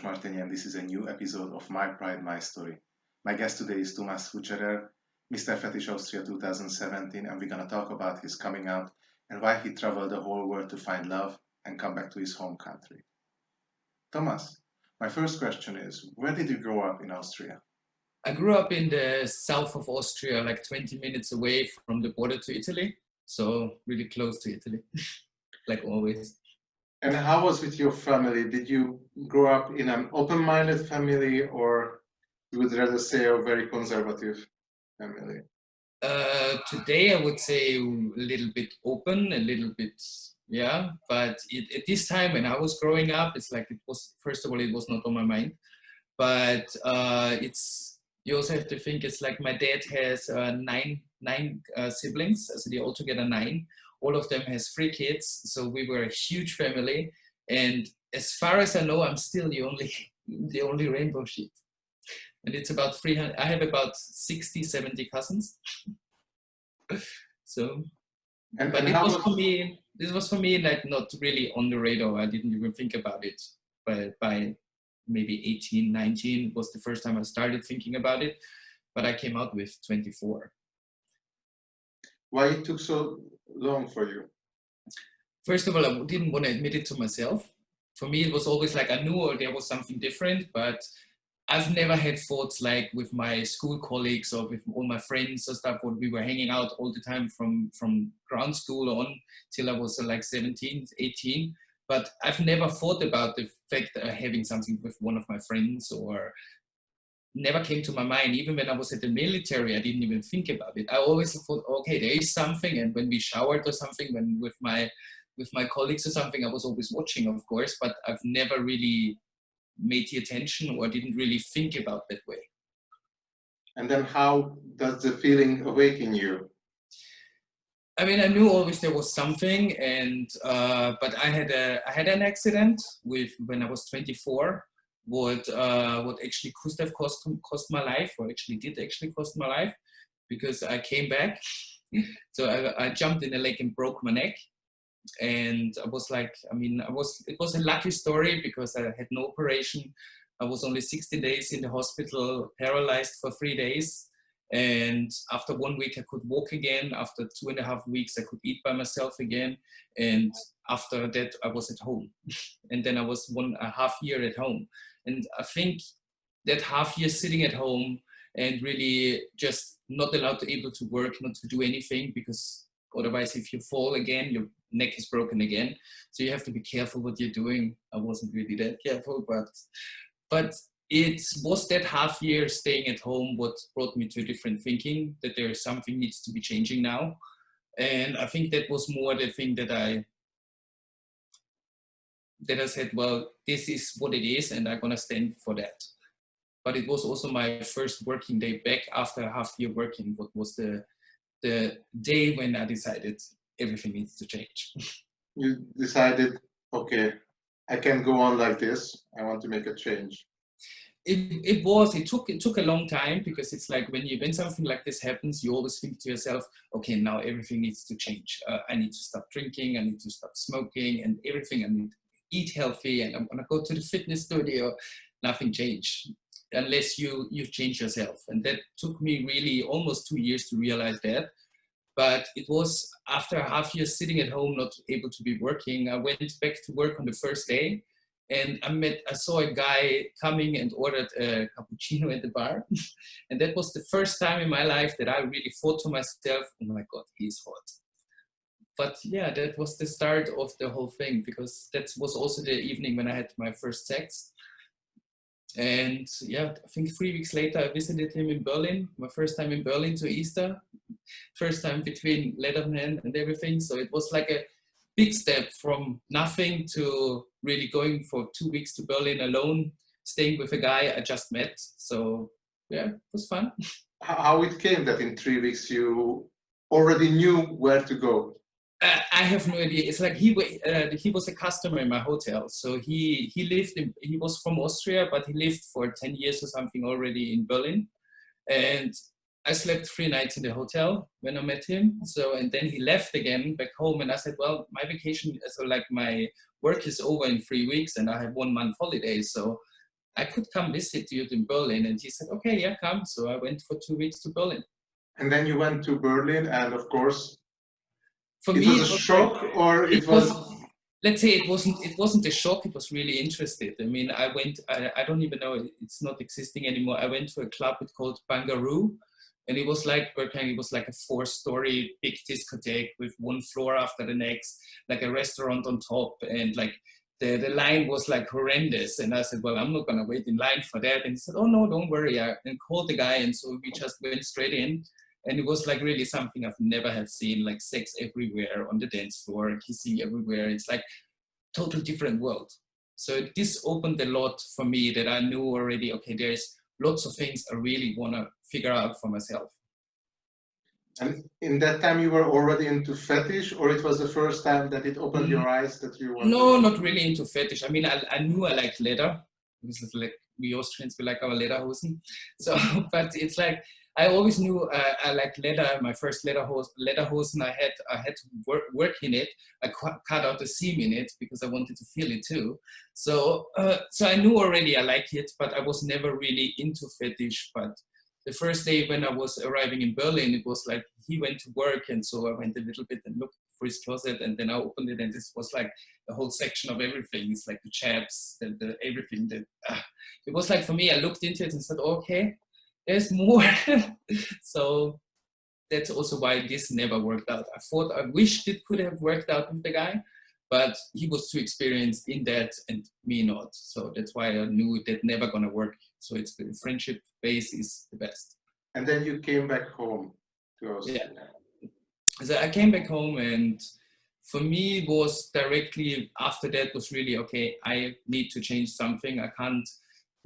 Martenyi, and this is a new episode of My Pride, My Story. My guest today is Thomas Wucherer, Mr. Fetish Austria 2017, and we're going to talk about his coming out and why he traveled the whole world to find love and come back to his home country. Thomas, my first question is, where did you grow up in Austria? I grew up in the south of Austria, like 20 minutes away from the border to Italy. So really close to Italy, like always. And how was with your family? Did you grow up in an open-minded family, or you would rather say a very conservative family? Today I would say a little bit open, a little bit, yeah. But at this time when I was growing up, it's like it was, first of all, it was not on my mind. But you also have to think, it's like my dad has nine siblings, so they're altogether 9. All of them has 3 kids, so we were a huge family. And as far as I know, I'm still the only rainbow sheep. And it's about 300. I have about 60, 70 cousins. So, but it was for me. This was for me like not really on the radar. I didn't even think about it. But by maybe 18, 19 was the first time I started thinking about it. But I came out with 24. Why it took so long for you? First of all, I didn't want to admit it to myself. For me, it was always like I knew there was something different, but I've never had thoughts like with my school colleagues or with all my friends or stuff, when we were hanging out all the time from ground school on till I was like 17, 18. But I've never thought about the fact that having something with one of my friends, or never came to my mind. Even when I was at the military, I didn't even think about it. I always thought, okay, there is something. And when we showered or something, when with my colleagues or something, I was always watching, of course, but I've never really made the attention or didn't really think about that way. And then how does the feeling awaken you? I mean, I knew always there was something, and but I had an accident when I was 24. What actually could have cost my life, or actually did actually cost my life, because I came back. So I jumped in a lake and broke my neck. And I was like, it was a lucky story because I had no operation. I was only 60 days in the hospital, paralyzed for 3 days. And after 1 week, I could walk again. After 2.5 weeks, I could eat by myself again. And after that, I was at home. And then I was 1.5 years at home. And I think that half year sitting at home and really just not allowed to able to work, not to do anything, because otherwise, if you fall again, your neck is broken again. So you have to be careful what you're doing. I wasn't really that careful, but it was that half year staying at home what brought me to a different thinking, that there is something needs to be changing now. And I think that was more the thing that I said, well, this is what it is, and I'm gonna stand for that. But it was also my first working day back after a half year working. What was the day when I decided everything needs to change. You decided, okay, I can't go on like this. I want to make a change. It took a long time, because it's like when something like this happens, you always think to yourself, okay, now everything needs to change. I need to stop drinking, I need to stop smoking, and everything. I need to eat healthy, and I'm gonna go to the fitness studio. Nothing changed unless you change yourself. And that took me really almost 2 years to realize that. But it was after a half year sitting at home, not able to be working, I went back to work on the first day, and I saw a guy coming and ordered a cappuccino at the bar. And that was the first time in my life that I really thought to myself, oh my God, he's hot. But yeah, that was the start of the whole thing, because that was also the evening when I had my first sex. And yeah, I think 3 weeks later, I visited him in Berlin, my first time in Berlin to Easter, first time between Leatherman and everything. So it was like a big step from nothing to really going for 2 weeks to Berlin alone, staying with a guy I just met. So yeah, it was fun. How it came that in 3 weeks you already knew where to go? I have no idea. It's like he was a customer in my hotel. So he was from Austria, but he lived for 10 years or something already in Berlin. And I slept 3 nights in the hotel when I met him. So, and then he left again back home. And I said, well, my vacation, so like my work is over in 3 weeks and I have 1 month holiday. So I could come visit you in Berlin. And he said, okay, yeah, come. So I went for 2 weeks to Berlin. And then you went to Berlin, and of course, For it me, was a it was like, shock, or it it was, was. let's say it wasn't a shock. It was really interested. I mean, I don't even know, it's not existing anymore. I went to a club called Bangaroo, and it was like it was like a 4-story big discotheque with one floor after the next, like a restaurant on top, and like the line was like horrendous. And I said, well, I'm not gonna wait in line for that. And he said, oh no, don't worry. And called the guy, and so we just went straight in. And it was like really something I've never have seen, like sex everywhere on the dance floor, kissing everywhere. It's like total different world. So this opened a lot for me, that I knew already, okay, there's lots of things I really want to figure out for myself. And in that time, you were already into fetish, or it was the first time that it opened your eyes that you wanted? No, not really into fetish. I mean, I knew I liked leather. This is like, we Austrians, we like our lederhosen. So, but it's like, I always knew I liked leather. My first lederhosen, I had to work in it. I cut out the seam in it because I wanted to feel it too. So, so I knew already I liked it, but I was never really into fetish. But the first day when I was arriving in Berlin, it was like he went to work, and so I went a little bit and looked for his closet, and then I opened it, and this was like the whole section of everything. It's like the chaps, the everything. It was like, for me, I looked into it and said, okay, there's more. So that's also why this never worked out. I wished it could have worked out with the guy, but he was too experienced in that and me not. So that's why I knew that never gonna work. So it's the friendship base is the best. And then you came back home to Austria. Yeah. So I came back home, and for me it was directly after that was really, okay, I need to change something. I can't,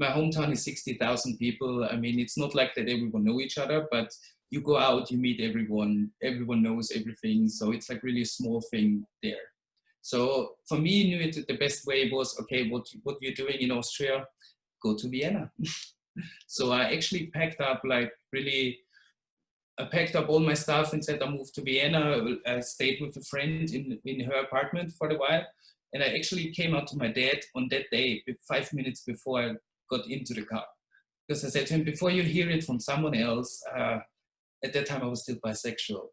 my hometown is 60,000 people. I mean, it's not like that everyone know each other, but you go out, you meet everyone knows everything. So it's like really a small thing there. So for me, knew it the best way was, okay, what you're doing in Austria, go to Vienna. So I actually packed up like really, I packed up all my stuff and said I moved to Vienna. I stayed with a friend in her apartment for a while. And I actually came out to my dad on that day, 5 minutes before I got into the car. Because I said to him, before you hear it from someone else, at that time I was still bisexual.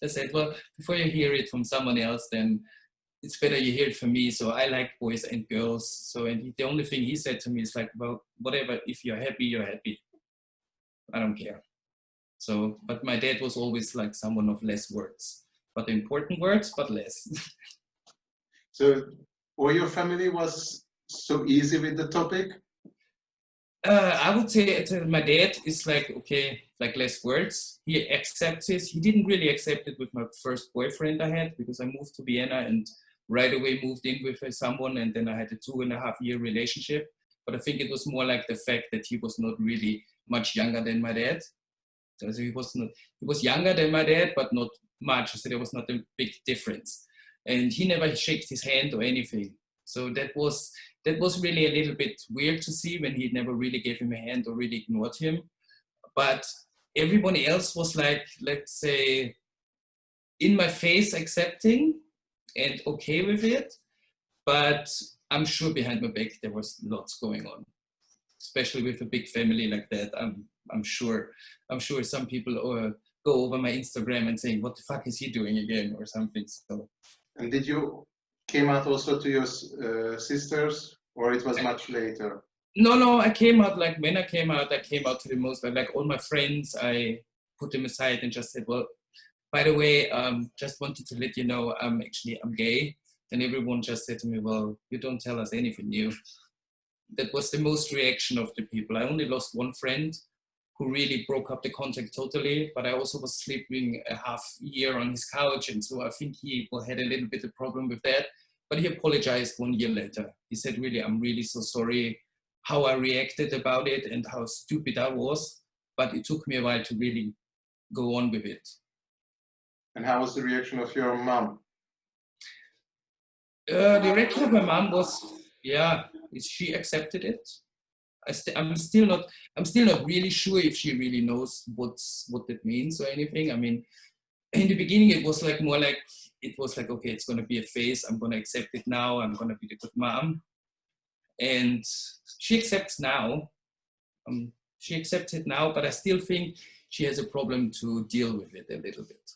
I said, well, before you hear it from someone else, then it's better you hear it from me. So I like boys and girls. So, and the only thing he said to me is like, well, whatever, if you're happy, you're happy. I don't care. So, but my dad was always like someone of less words, but important words, but less. So, or your family was so easy with the topic? I would say my dad is like, okay, like less words. He accepts it. He didn't really accept it with my first boyfriend I had, because I moved to Vienna and right away moved in with someone, and then I had a 2.5-year relationship. But I think it was more like the fact that he was not really much younger than my dad. So he was younger than my dad, but not much. So there was not a big difference. And he never shook his hand or anything. So that was really a little bit weird to see, when he never really gave him a hand or really ignored him. But everyone else was like, let's say, in my face accepting and okay with it. But I'm sure behind my back there was lots going on, especially with a big family like that. I'm sure some people go over my Instagram and saying, what the fuck is he doing again, or something. So. And did you came out also to your sisters, or it was much later? No, I came out, like when I came out to the most, like all my friends, I put them aside and just said, well, by the way, just wanted to let you know, I'm gay. And everyone just said to me, well, you don't tell us anything new. That was the most reaction of the people. I only lost one friend who really broke up the contact totally, but I also was sleeping a half year on his couch. And so I think he had a little bit of problem with that, but he apologized 1 year later. He said, really, I'm really so sorry how I reacted about it and how stupid I was, but it took me a while to really go on with it. And how was the reaction of your mom? The reaction of my mom was, yeah, she accepted it. I'm still not really sure if she really knows what that means or anything. I mean, in the beginning, it was like more like, okay, it's going to be a phase. I'm going to accept it now. I'm going to be the good mom. And she accepts now. She accepts it now, but I still think she has a problem to deal with it a little bit.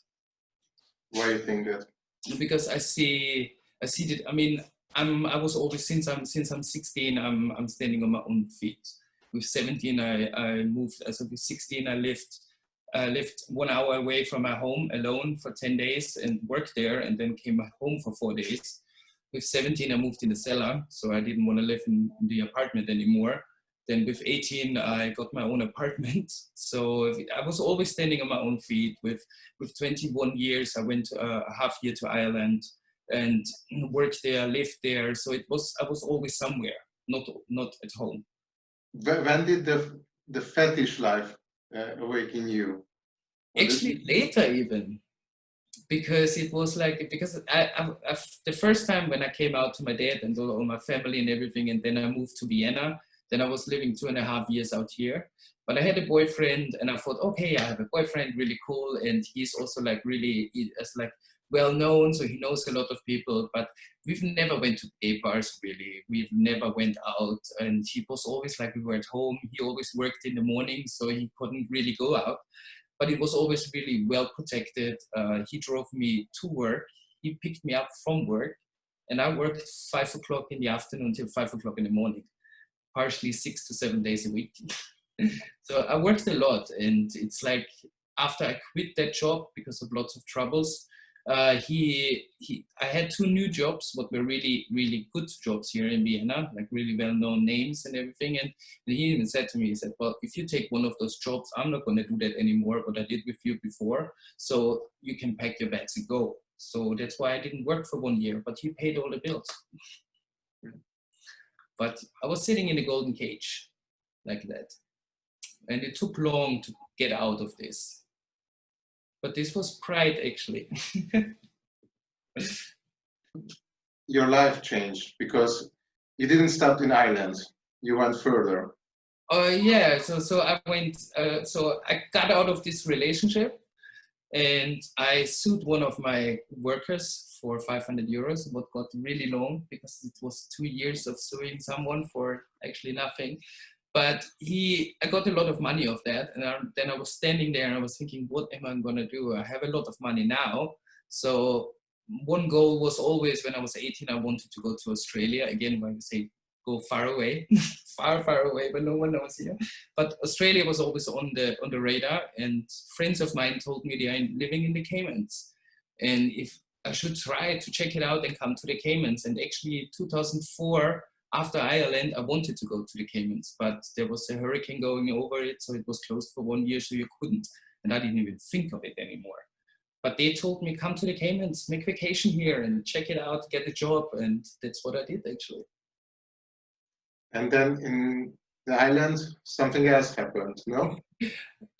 Why do you think that? Because I see that. I mean, I was always since I'm 16. I'm standing on my own feet. With 17, I moved. As with 16, I lived 1 hour away from my home alone for 10 days and worked there, and then came home for 4 days. With 17, I moved in the cellar, so I didn't want to live in the apartment anymore. Then with 18, I got my own apartment. So I was always standing on my own feet. With 21 years, I went a half year to Ireland and worked there, lived there. So I was always somewhere, not at home. When did the fetish life awaken you? Actually, later even. Because it was like, because the first time when I came out to my dad and all my family and everything, and then I moved to Vienna, then I was living 2.5 years out here. But I had a boyfriend, and I thought, okay, I have a boyfriend, really cool, and he's also like really well known, so he knows a lot of people. But we've never went to gay bars really. We've never went out, and he was always like, we were at home. He always worked in the morning, so he couldn't really go out. But it was always really well protected. He drove me to work. He picked me up from work, and I worked 5 o'clock in the afternoon till 5 o'clock in the morning, partially 6 to 7 days a week. So I worked a lot, and it's like after I quit that job because of lots of troubles, I had 2 new jobs, what were really, really good jobs here in Vienna, like really well-known names and everything. And he even said to me, he said, well, if you take one of those jobs, I'm not going to do that anymore, what I did with you before. So you can pack your bags and go. So that's why I didn't work for 1 year, but he paid all the bills. But I was sitting in a golden cage like that. And it took long to get out of this. But this was pride, actually. Your life changed because you didn't stop in Ireland. You went further. Yeah, so I went, so I got out of this relationship, and I sued one of my workers for 500 euros, what got really long because it was 2 years of suing someone for actually nothing. But I got a lot of money of that. And then I was standing there and I was thinking, what am I going to do? I have a lot of money now. So one goal was always, when I was 18, I wanted to go to Australia. Again, when I say go far away, far away, but no one knows here. But Australia was always on the radar. And friends of mine told me they are living in the Caymans. And if I should try to check it out and come to the Caymans. And actually 2004, after Ireland, I wanted to go to the Caymans, but there was a hurricane going over it, so it was closed for 1 year, so you couldn't. And I didn't even think of it anymore. But they told me, come to the Caymans, make vacation here and check it out, get a job. And that's what I did, actually. And then in the island, something else happened, no?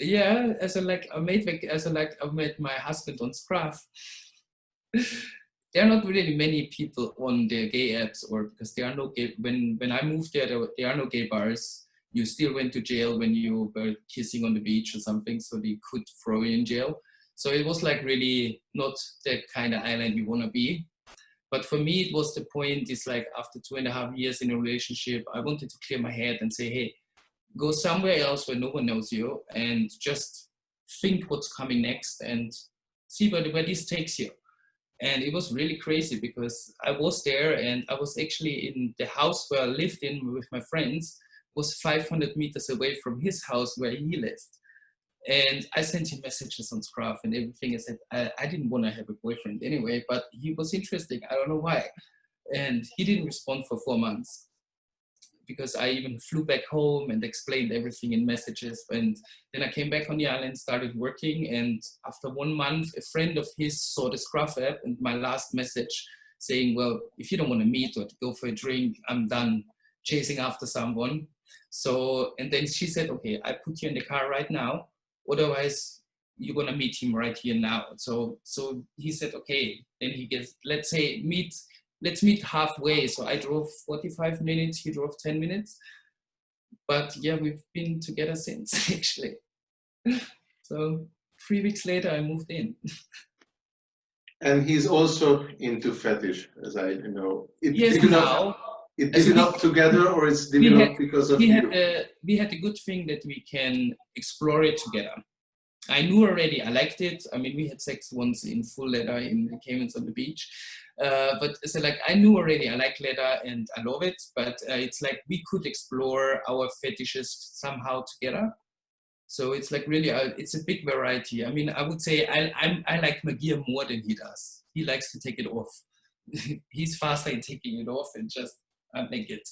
Yeah, I met my husband on Scruff. There are not really many people on the gay apps, or because there are no gay, when I moved there are no gay bars. You still went to jail when you were kissing on the beach or something, so they could throw you in jail. So it was like really not the kind of island you want to be. But for me, it was the point, it's like after 2.5 years in a relationship, I wanted to clear my head and say, hey, go somewhere else where no one knows you and just think what's coming next and see where this takes you. And it was really crazy because I was there and I was actually in the house where I lived in with my friends, was 500 meters away from his house where he lived. And I sent him messages on Scruff and everything. I said, I didn't want to have a boyfriend anyway, but he was interesting. I don't know why. And he didn't respond for 4 months, because I even flew back home and explained everything in messages. And then I came back on the island, started working. And after 1 month, a friend of his saw the Scruff app and my last message saying, well, if you don't want to meet or to go for a drink, I'm done chasing after someone. So, and then she said, okay, I put you in the car right now. Otherwise, you're going to meet him right here now. So he said, okay, then he gets, let's meet halfway. So I drove 45 minutes, he drove 10 minutes. But yeah, we've been together since, actually. So 3 weeks later, I moved in. And he's also into fetish, as I know. Yes, now. It as developed together, or it's we had developed because of you? we had a good thing that we can explore it together. I knew already I liked it. I mean, we had sex once in full leather in the Caymans on the beach. But so like I knew already I like leather and I love it, but it's like we could explore our fetishes somehow together. So it's like really, it's a big variety. I mean, I would say I like Magia more than he does. He likes to take it off. He's faster in taking it off and just make it.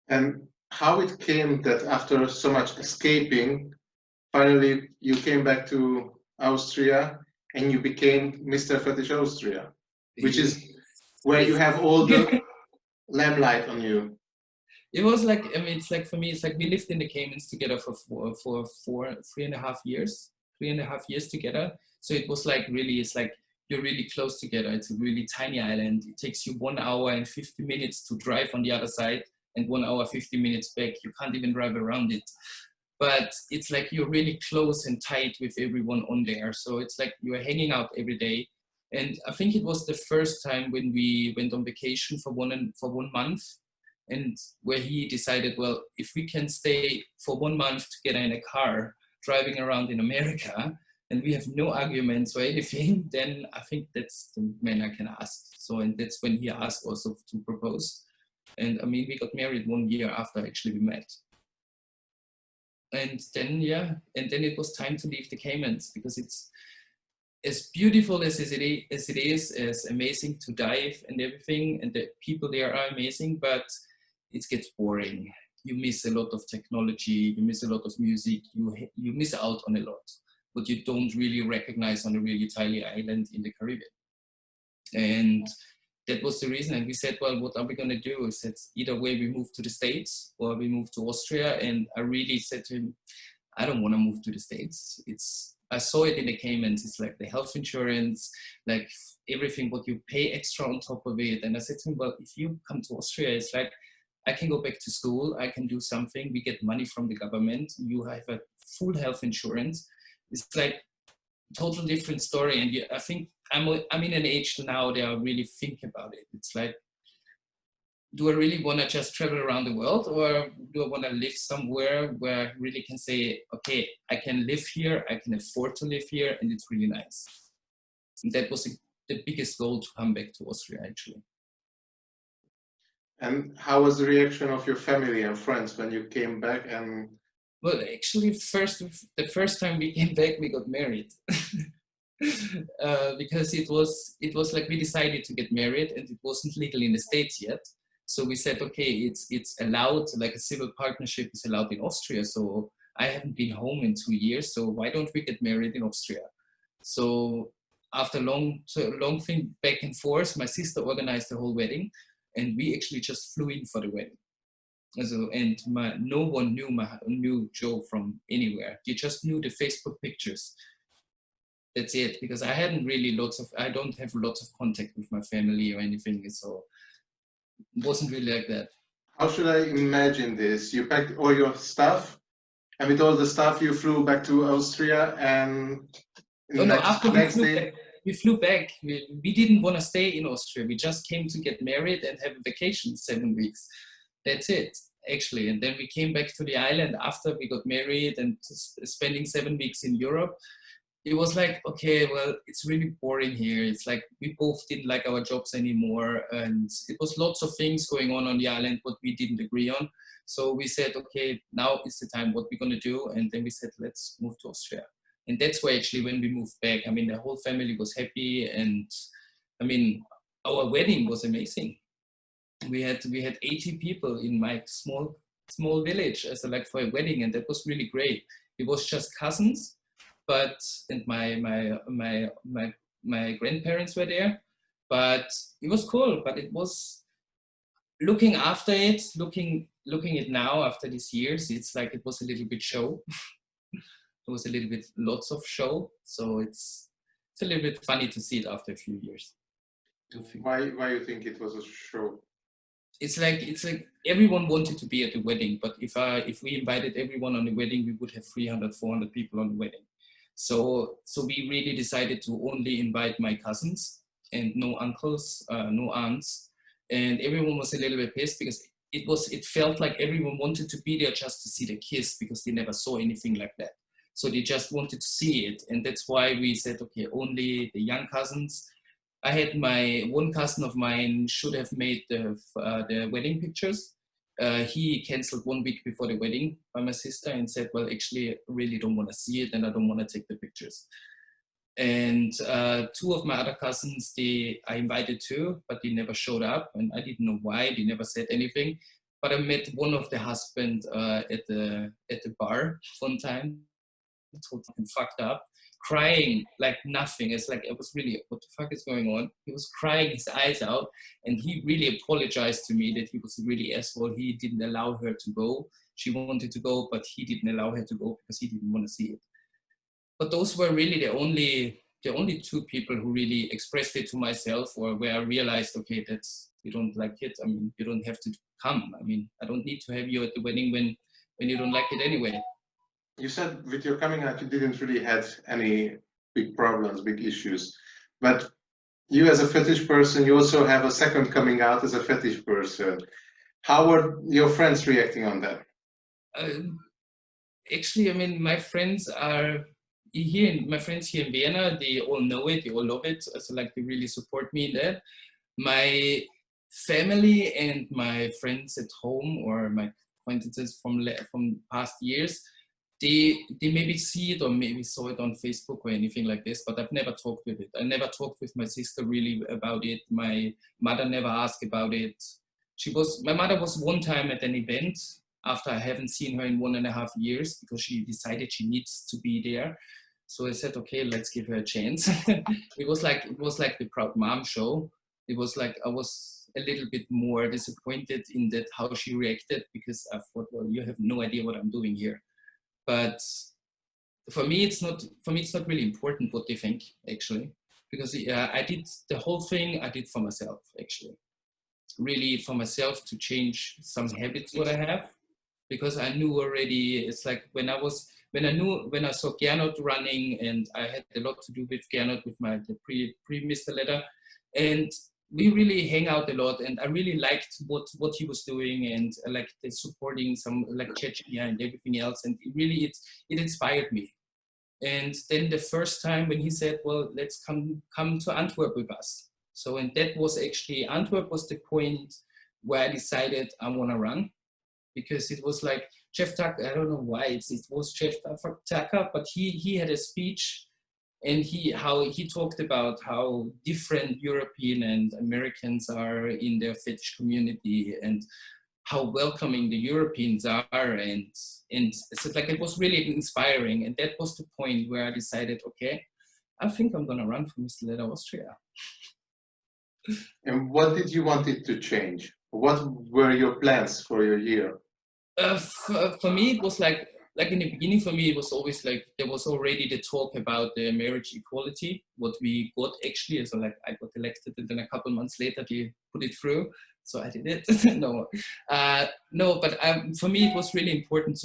And how it came that after so much escaping, finally you came back to Austria and you became Mr. Fetish Austria, which is where you have all the lamplight on you. It was like, I mean, it's like for me, it's like we lived in the Caymans together for 3.5 years, 3.5 years together. So it was like really, it's like you're really close together. It's a really tiny island. It takes you 1 hour and 50 minutes to drive on the other side and 1 hour, 50 minutes back. You can't even drive around it. But it's like you're really close and tight with everyone on there. So it's like you're hanging out every day. And I think it was the first time when we went on vacation for 1 month, and where he decided, well, if we can stay for 1 month together in a car driving around in America and we have no arguments or anything, then I think that's the man I can ask. So, and that's when he asked also to propose. And I mean, we got married 1 year after actually we met. And then, yeah, and then it was time to leave the Caymans, because it's as beautiful as it is, as amazing to dive and everything, and the people there are amazing, but it gets boring. You miss a lot of technology, you miss a lot of music, you miss out on a lot, but you don't really recognize on a really tiny island in the Caribbean. And that was the reason. And we said, well, what are we going to do? I said, either way, we move to the States or we move to Austria. And I really said to him, I don't want to move to the States. I saw it in the Caymans. It's like the health insurance, like everything, what you pay extra on top of it. And I said to him, well, if you come to Austria, it's like, I can go back to school. I can do something. We get money from the government. You have a full health insurance. It's like total different story. And I think I'm in an age now that I really think about it. It's like, do I really want to just travel around the world, or do I want to live somewhere where I really can say, okay, I can live here, I can afford to live here, and it's really nice. And that was the biggest goal, to come back to Austria, actually. And how was the reaction of your family and friends when you came back? And well, actually, the first time we came back, we got married. Because it was like we decided to get married, and it wasn't legal in the States yet. So we said, okay, it's allowed, like a civil partnership is allowed in Austria. So I haven't been home in 2 years, so why don't we get married in Austria? So after long thing back and forth, my sister organized the whole wedding, and we actually just flew in for the wedding. So, and no one knew Joe from anywhere. You just knew the Facebook pictures. That's it, because I don't have lots of contact with my family or anything, so it wasn't really like that. how should I imagine this? You packed all your stuff, and with all the stuff you flew back to Austria, and After next day... we flew back. We didn't want to stay in Austria. We just came to get married and have a vacation 7 weeks. That's it, actually. And then we came back to the island after we got married and spending 7 weeks in Europe. It was like, okay, well, it's really boring here. It's like we both didn't like our jobs anymore. And it was lots of things going on the island, what we didn't agree on. So we said, okay, now is the time, what we're going to do. And then we said, let's move to Austria. And that's why actually when we moved back, I mean, the whole family was happy. And I mean, our wedding was amazing. We had 80 people in my small village as for a wedding. And that was really great. It was just cousins. And my grandparents were there, but it was cool. But it was looking it now after these years, it's like it was a little bit show. It was a little bit lots of show, so it's a little bit funny to see it after a few years. Why you think it was a show? It's like everyone wanted to be at the wedding, but if we invited everyone on the wedding, we would have 300, 400 people on the wedding. So we really decided to only invite my cousins and no uncles, no aunts. and everyone was a little bit pissed because it felt like everyone wanted to be there just to see the kiss because they never saw anything like that. So they just wanted to see it, and that's why we said, okay, only the young cousins. I had one cousin of mine should have made the wedding pictures. He canceled 1 week before the wedding by my sister and said, well, actually, I really don't want to see it and I don't want to take the pictures. And two of my other cousins, I invited too, but they never showed up, and I didn't know why. They never said anything. But I met one of the husband at the bar one time, totally fucked up, crying like nothing. It's like, it was really, what the fuck is going on? He was crying his eyes out, and he really apologized to me that he was a really asshole. He didn't allow her to go. She wanted to go, but he didn't allow her to go because he didn't want to see it. But those were really the only two people who really expressed it to myself, or where I realized, okay, you don't like it. I mean, you don't have to come. I mean, I don't need to have you at the wedding when you don't like it anyway. You said with your coming out, you didn't really have any big problems, big issues. But you as a fetish person, you also have a second coming out as a fetish person. How were your friends reacting on that? Actually, I mean, my friends here in Vienna, they all know it, they all love it. So like, they really support me in that. My family and my friends at home, or my acquaintances from past years, they maybe see it or maybe saw it on Facebook or anything like this, but I've never talked with it. I never talked with my sister really about it. My mother never asked about it. My mother was one time at an event after I haven't seen her in 1.5 years, because she decided she needs to be there. So I said, okay, let's give her a chance. It was like the Proud Mom show. It was like, I was a little bit more disappointed in that how she reacted, because I thought, well, you have no idea what I'm doing here. But for me, it's not really important what they think, actually, because I did the whole thing. I did for myself, actually, really for myself, to change some habits what I have, because I knew already. It's like when I saw Gernot running, and I had a lot to do with Gernot, with the pre-Mr. Letter, and we really hang out a lot, and I really liked what he was doing, and like the supporting some like Chechnya and everything else, and it inspired me. And then the first time when he said, well, let's come to Antwerp with us. So, and that was actually, Antwerp was the point where I decided I want to run, because it was like Jeff Tucker, I don't know why it was Jeff Tucker, but he had a speech, and he talked about how different European and Americans are in their fetish community, and how welcoming the Europeans are, and so like, it was really inspiring. And that was the point where I decided, okay, I think I'm gonna run for Mr. Leather Austria. And what did you want it to change? What were your plans for your year? For me, it was like in the beginning, for me, it was always like, there was already the talk about the marriage equality, what we got actually. So like, I got elected, and then a couple months later, they put it through. So I did it. No, but for me, it was really important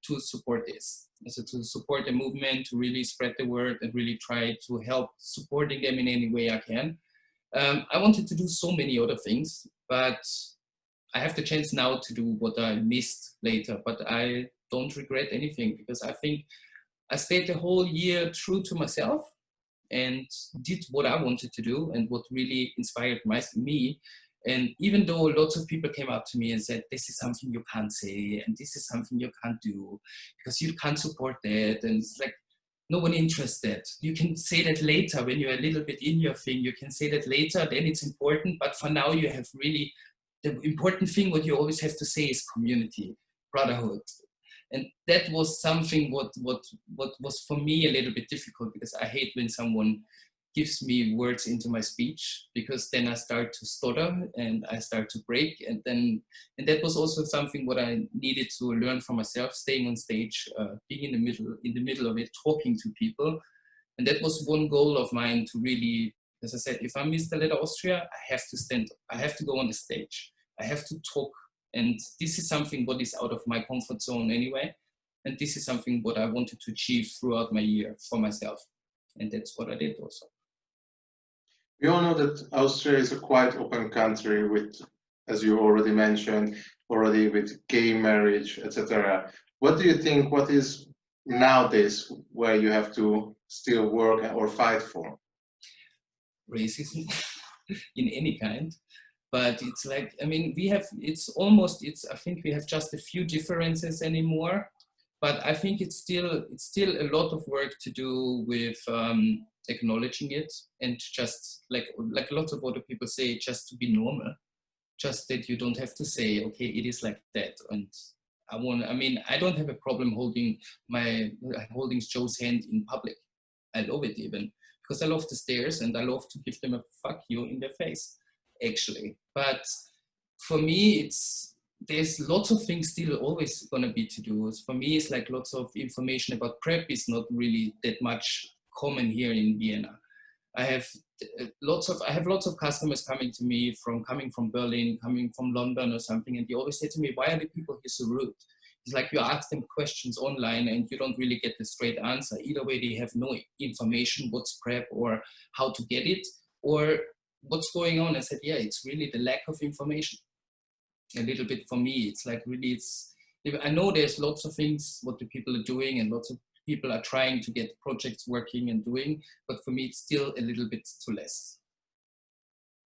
to support this. So to support the movement, to really spread the word, and really try to help supporting them in any way I can. I wanted to do so many other things, but I have the chance now to do what I missed later, but I don't regret anything, because I think I stayed the whole year true to myself and did what I wanted to do and what really inspired me. And even though lots of people came up to me and said, this is something you can't say, and this is something you can't do, because you can't support that, and it's like, no one interested. You can say that later when you're a little bit in your thing, you can say that later, then it's important, but for now you have really, the important thing what you always have to say is community, brotherhood. And that was something what was for me a little bit difficult, because I hate when someone gives me words into my speech, because then I start to stutter and I start to break. And that was also something what I needed to learn for myself, staying on stage, being in the middle of it, talking to people. And that was one goal of mine, to really, as I said, if I'm Mr. Leather Austria, I have to stand, I have to go on the stage, I have to talk. And this is something what is out of my comfort zone anyway. And this is something what I wanted to achieve throughout my year for myself. And that's what I did also. We all know that Austria is a quite open country with as you already mentioned, already with gay marriage, etc. What do you think, what is nowadays where you have to still work or fight for? Racism in any kind. But it's like, I mean, we have, it's almost, it's, I think we have just a few differences anymore. But I think it's still a lot of work to do with acknowledging it, and just like lots of other people say, just to be normal. Just that you don't have to say, okay, it is like that. And I mean, I don't have a problem holding Joe's hand in public. I love it even, because I love the stares and I love to give them a fuck you in their face, actually. But for me, there's lots of things still always gonna be to do. For me, it's like lots of information about PrEP is not really that much common here in Vienna. I have lots of customers coming to me coming from Berlin, coming from London or something, and they always say to me, "Why are the people here so rude?" It's like you ask them questions online and you don't really get the straight answer. Either way, they have no information what's PrEP or how to get it or what's going on. I said, yeah, it's really the lack of information. A little bit for me, it's like really, I know there's lots of things what the people are doing and lots of people are trying to get projects working and doing, but for me, it's still a little bit too less.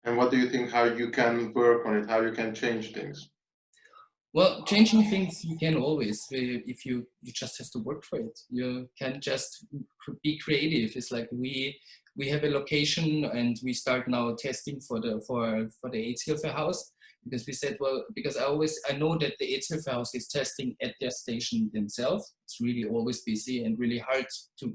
And what do you think, how you can work on it, how you can change things? Well, changing things you can always, if you just have to work for it. You can just be creative. It's like we have a location and we start now testing for the Aidshilfe house, because we said, well, because I know that the Aidshilfe house is testing at their station themselves. It's really always busy and really hard to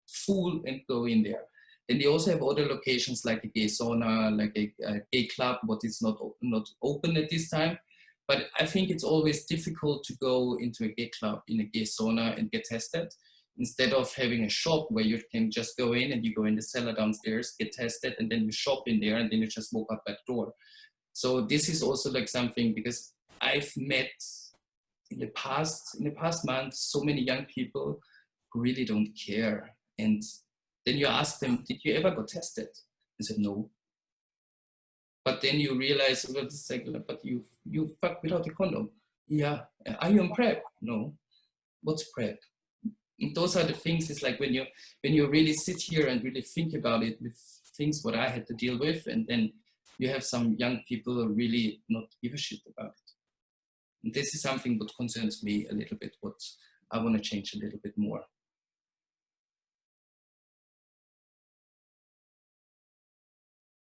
fool and go in there. And they also have other locations like a gay sauna, like a gay club, what is not open at this time. But I think it's always difficult to go into a gay club in a gay sauna and get tested, instead of having a shop where you can just go in and you go in the cellar downstairs, get tested, and then you shop in there and then you just walk out that door. So this is also like something, because I've met in the past month so many young people who really don't care. And then you ask them, did you ever go tested? They said, no. But then you realize, well, it's like, but you fuck without a condom. Yeah. Are you on PrEP? No. What's PrEP? And those are the things. It's like when you really sit here and really think about it, with things what I had to deal with, and then you have some young people who really not give a shit about it. And this is something that concerns me a little bit, what I want to change a little bit more.